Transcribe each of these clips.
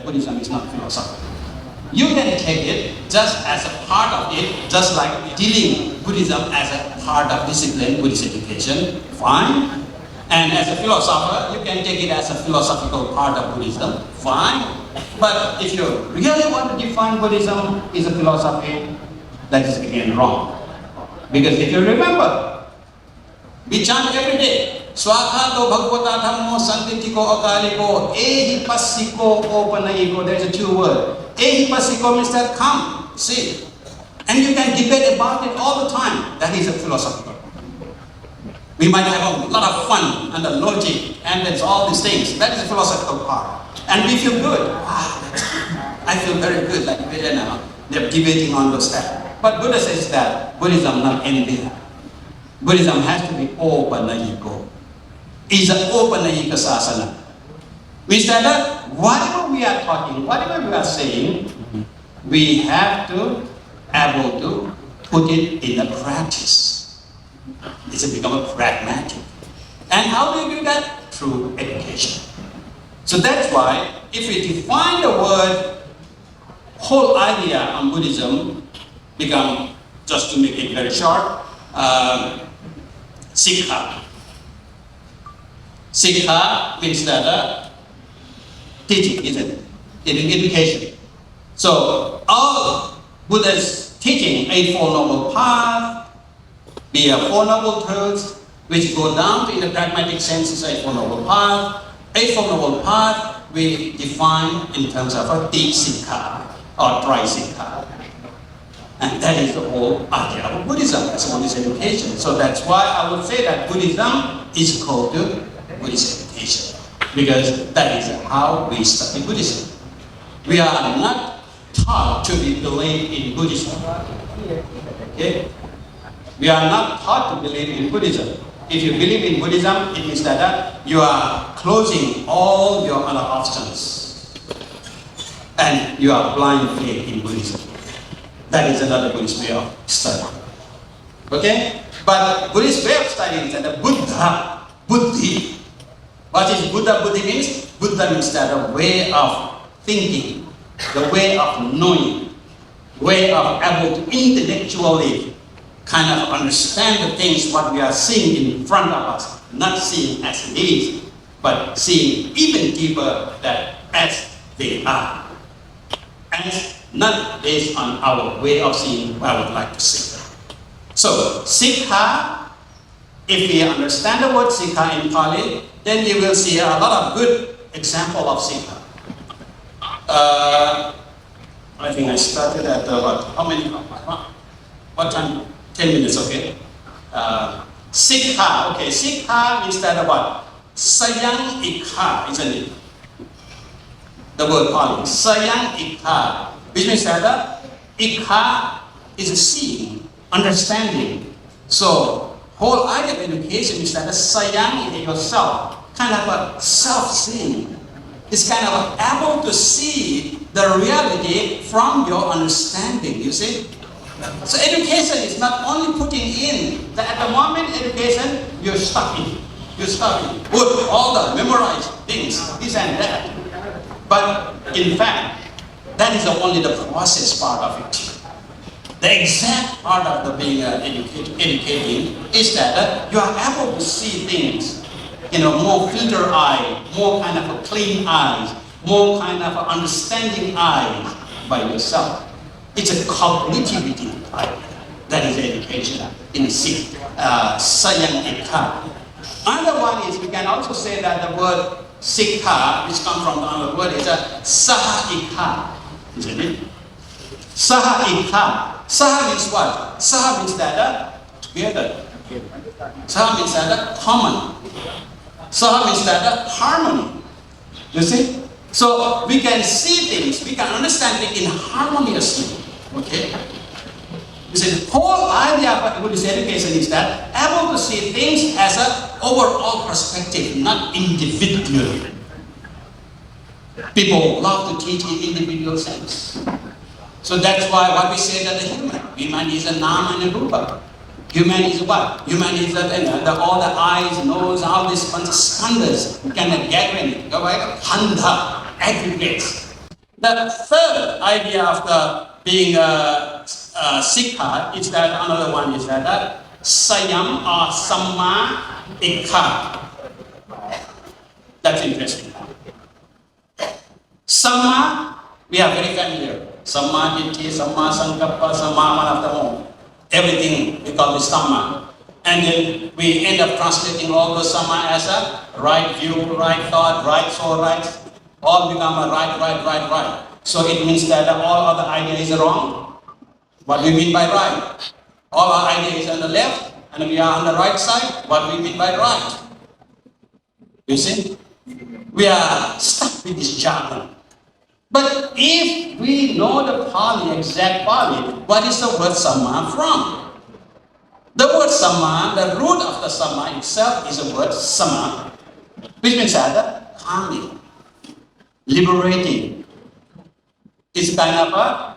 Buddhism is not philosophy. You can take it just as a part of it, just like dealing Buddhism as a part of discipline, Buddhist education, fine. And as a philosopher, you can take it as a philosophical part of Buddhism, fine. But if you really want to define Buddhism as a philosophy, that is again wrong. Because if you remember, we chant every day, Swakato Bhagavata Dhammo Santitiko Akaliko, Ehi Pasiko Opanaiko, there's a two word. Ehi Pasiko means that come, see. And you can debate about it all the time. That is a philosophical. We might have a lot of fun and the logic and there's all these things. That is the philosophical part. And we feel good. Wow, I feel very good, like now. They're debating on those stuff. But Buddha says that Buddhism not ending. Buddhism has to be opanayiko. It's an opanayika sasana. Means that whatever we are talking, whatever we are saying, we have to able to put it in a practice. It's become a pragmatic. And how do you do that? Through education. So that's why if we define the word, whole idea on Buddhism become, just to make it very short, Sikha. Sikha means that teaching, isn't it? Education. So all Buddha's teaching, Eightfold Noble Path, be a Four Noble Truths, which go down to in the pragmatic sense is Eightfold Noble Path. Eightfold Noble Path we define in terms of a Sikha or Tri-Sikha. And that is the whole idea of Buddhism as a Buddhist education. So that's why I would say that Buddhism is called to Buddhist education. Because that is how we study Buddhism. We are not taught to believe in Buddhism. Okay? We are not taught to believe in Buddhism. If you believe in Buddhism, it means that you are closing all your other options. And you are blind faith in Buddhism. That is another Buddhist way of study. Okay? But Buddhist way of studying is that the Buddha, Buddhi. What is Buddha? Buddhi means? Buddha means that a way of thinking, the way of knowing, way of able to intellectually kind of understand the things what we are seeing in front of us, not seeing as it is, but seeing even deeper that as they are. And not based on our way of seeing, I would like to say. So, Sikha, if we understand the word Sikha in Pali, then you will see a lot of good example of Sikha. I think I started at how many? What time? 10 minutes, okay? Sikha, okay. Sikha means that what? Sayang ikha, isn't it? The word Pali. Sayang ikha. Which means that ikha is seeing, understanding. So, whole idea of education is that sayang in yourself, kind of a self-seeing. It's kind of able to see the reality from your understanding, you see? So education is not only putting in, that at the moment education, you're stuck in. You're stuck in. Put all the memorized things, this and that. But in fact, that is only the process part of it. The exact part of the being educating is that you are able to see things, more filter eye, more kind of a clean eyes, more kind of a understanding eyes by yourself. It's a cognitivity type. That is education in Sayang Ikha. Another one is, we can also say that the word Sikha, which comes from the other word, is a Saha Ikha. Isn't it? Saha Ikha. Saha means what? Saha means that together. Saha means that common. Saha means that harmony. You see? So we can see things, we can understand things in harmoniously. Okay? You see, the whole idea of Buddhist education is that able to see things as an overall perspective, not individually. People love to teach in individual sense. So that's why what we say that the human is a nama and a rupa. Human is what? Human is all the eyes, nose, all these bunch of skandhas, kind of gathering, handa, aggregates. The third idea after being a Sikha is that another one is that Sayam or Samma Ikha. That's interesting. Samma, we are very familiar. Samma Ditti, Samma Sankappa, Samma Manatamo. Everything we call this Samma. And then we end up translating all those Samma as a right view, right thought, right soul, right. All become a right. So it means that all other ideas are wrong. What do we mean by right? All our ideas are on the left, and we are on the right side. What do we mean by right? You see? We are stuck with this jargon. But if we know the Pali, exact Pali, what is the word Samma from? The word Samma, the root of the Samma itself is the word Sama, which means that calming, liberating. It's kind of a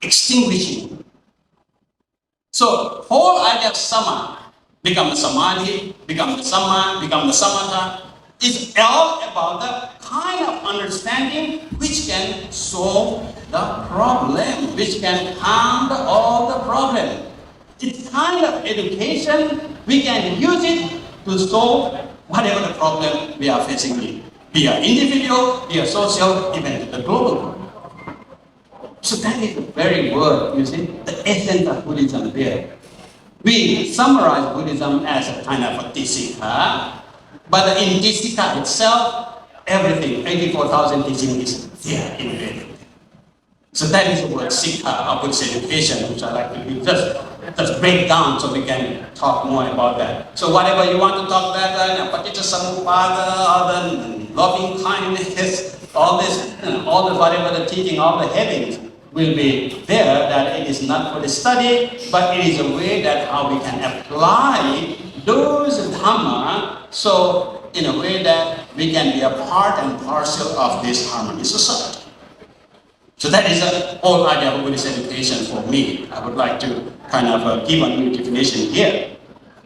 extinguishing. So whole idea of Sama, become the Samadhi, become the Samma, become the Samatha, is all about the kind of understanding which can solve the problem, which can calm all the problem. It's kind of education, we can use it to solve whatever the problem we are facing with. Be it individual, be it social, even the global one. So that is the very word, you see, the essence of Buddhism there. We summarize Buddhism as a kind of a Tisika, but in Tisika itself, everything, 84,000 teachings is there embedded. So that is the word Sikha, of Buddhist education, which I like to do. Just break down so we can talk more about that. So whatever you want to talk about, Paticca Samuppada, all the loving kindness, all this, all the whatever the teaching, all the headings will be there, that it is not for the study, but it is a way that how we can apply those Dhamma, so in a way that we can be a part and parcel of this harmony society. So that is the whole idea of Buddhist education for me. I would like to kind of give a new definition here.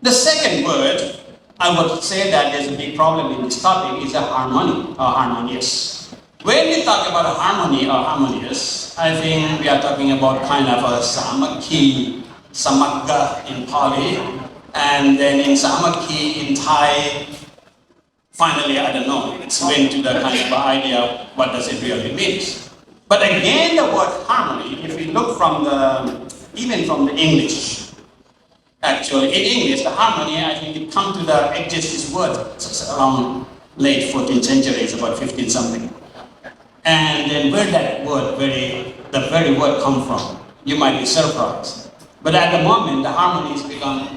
The second word, I would say that there's a big problem in this topic, is a harmony or harmonious. When we talk about harmony or harmonious, I think we are talking about kind of a samakhi, samagga in Pali, and then in samakhi in Thai. Finally, I don't know, it's went to the kind of idea of what does it really mean. But again, the word harmony, if we look from even from the English, actually, in English, the harmony, I think it comes to this word around late 14th century, it's about 15 something. And then where that word, the very word come from, you might be surprised. But at the moment, the harmony has become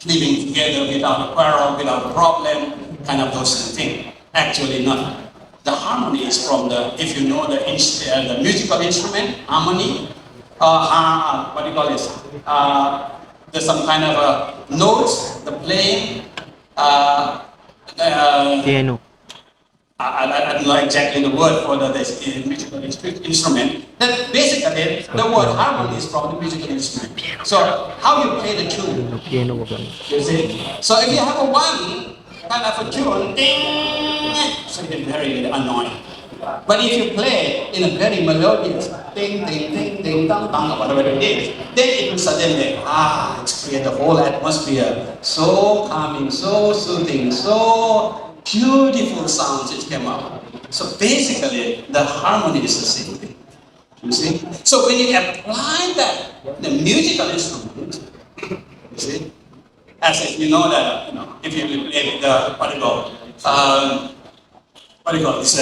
living together without a quarrel, without a problem, kind of those things. Actually not. The harmony is from if you know the musical instrument, harmony, what do you call this? There's some kind of notes, the playing, piano. I don't know exactly the word for the musical instrument. That basically, the word harmony is from the musical instrument. So how you play the tune? You see? So if you have a one kind of a tune, ding, so it's very annoying. But if you play in a very melodious ding, ding, ding, ding, dong, dong, or whatever it is, then it will suddenly, it's create the whole atmosphere. So calming, so soothing, so beautiful sounds it came out. So basically, the harmony is the same thing. You see? So when you apply that, the musical instrument, you see, as if you know that, if you play the, what do you call this,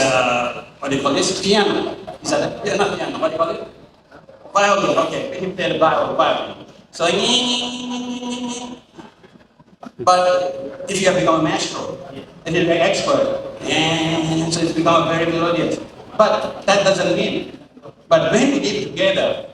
piano. Is that a piano? Piano, what do you call it? Violin, okay, when you play the violin. So, but if you have become a maestro, and you're an expert, and so it's become very melodious. But that doesn't mean. But when we live together,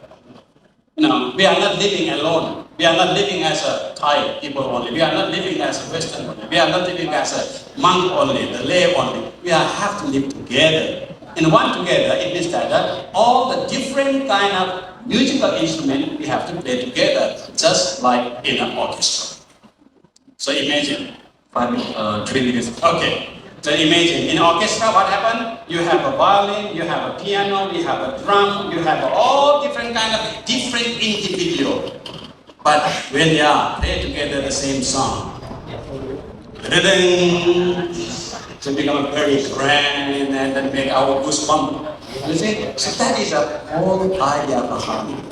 we are not living alone. We are not living as a Thai people only. We are not living as a Western only. We are not living as a monk only, the lay only. We have to live together. And one together, it means that all the different kind of musical instruments we have to play together, just like in an orchestra. So imagine. 3 minutes. Okay. So imagine, in orchestra, what happened? You have a violin, you have a piano, you have a drum, you have all different kind of different individual. But when they are play together the same song, to become a very grand and then make our goosebumps. You see? So that is a whole idea of harmony.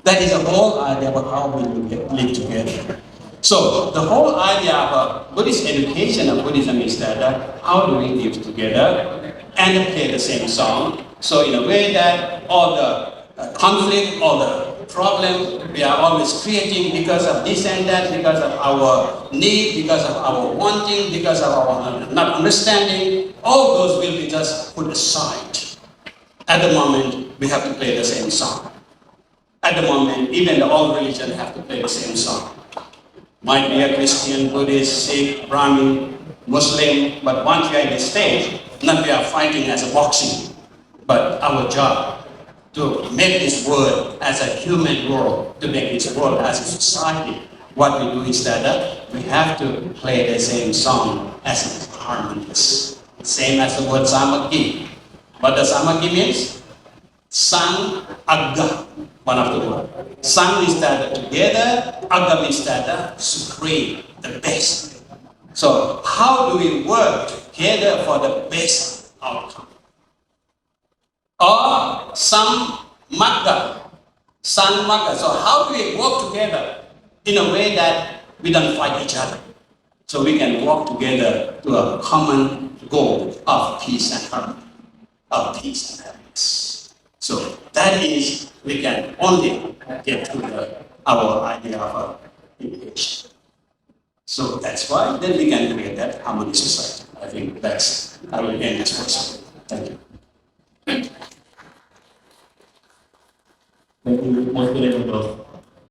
That is a whole idea about how we live together. So the whole idea of Buddhist education of Buddhism is that how do we live together and play the same song? So in a way that all the conflict, all the problem we are always creating because of this and that, because of our need, because of our wanting, because of our not understanding, all those will be just put aside. At the moment, we have to play the same song. At the moment, even all religions have to play the same song. Might be a Christian, Buddhist, Sikh, Brahmin, Muslim, but once we are in the stage, not we are fighting as a boxing, but our job to make this world as a human world, to make this world as a society. What we do is that we have to play the same song as harmonious. Same as the word samaki. What does samaki means? Sang, agga, one of the words. Sang means that together, agga means that supreme, the best. So how do we work together for the best outcome? Or samagga. So how do we work together in a way that we don't fight each other? So we can work together to a common goal of peace and harmony, of peace and happiness. So that is, we can only get to our idea of education. So that's why then we can create that harmonious society. I think that's, I will end this question. Thank you. Thank you, Most Venerable.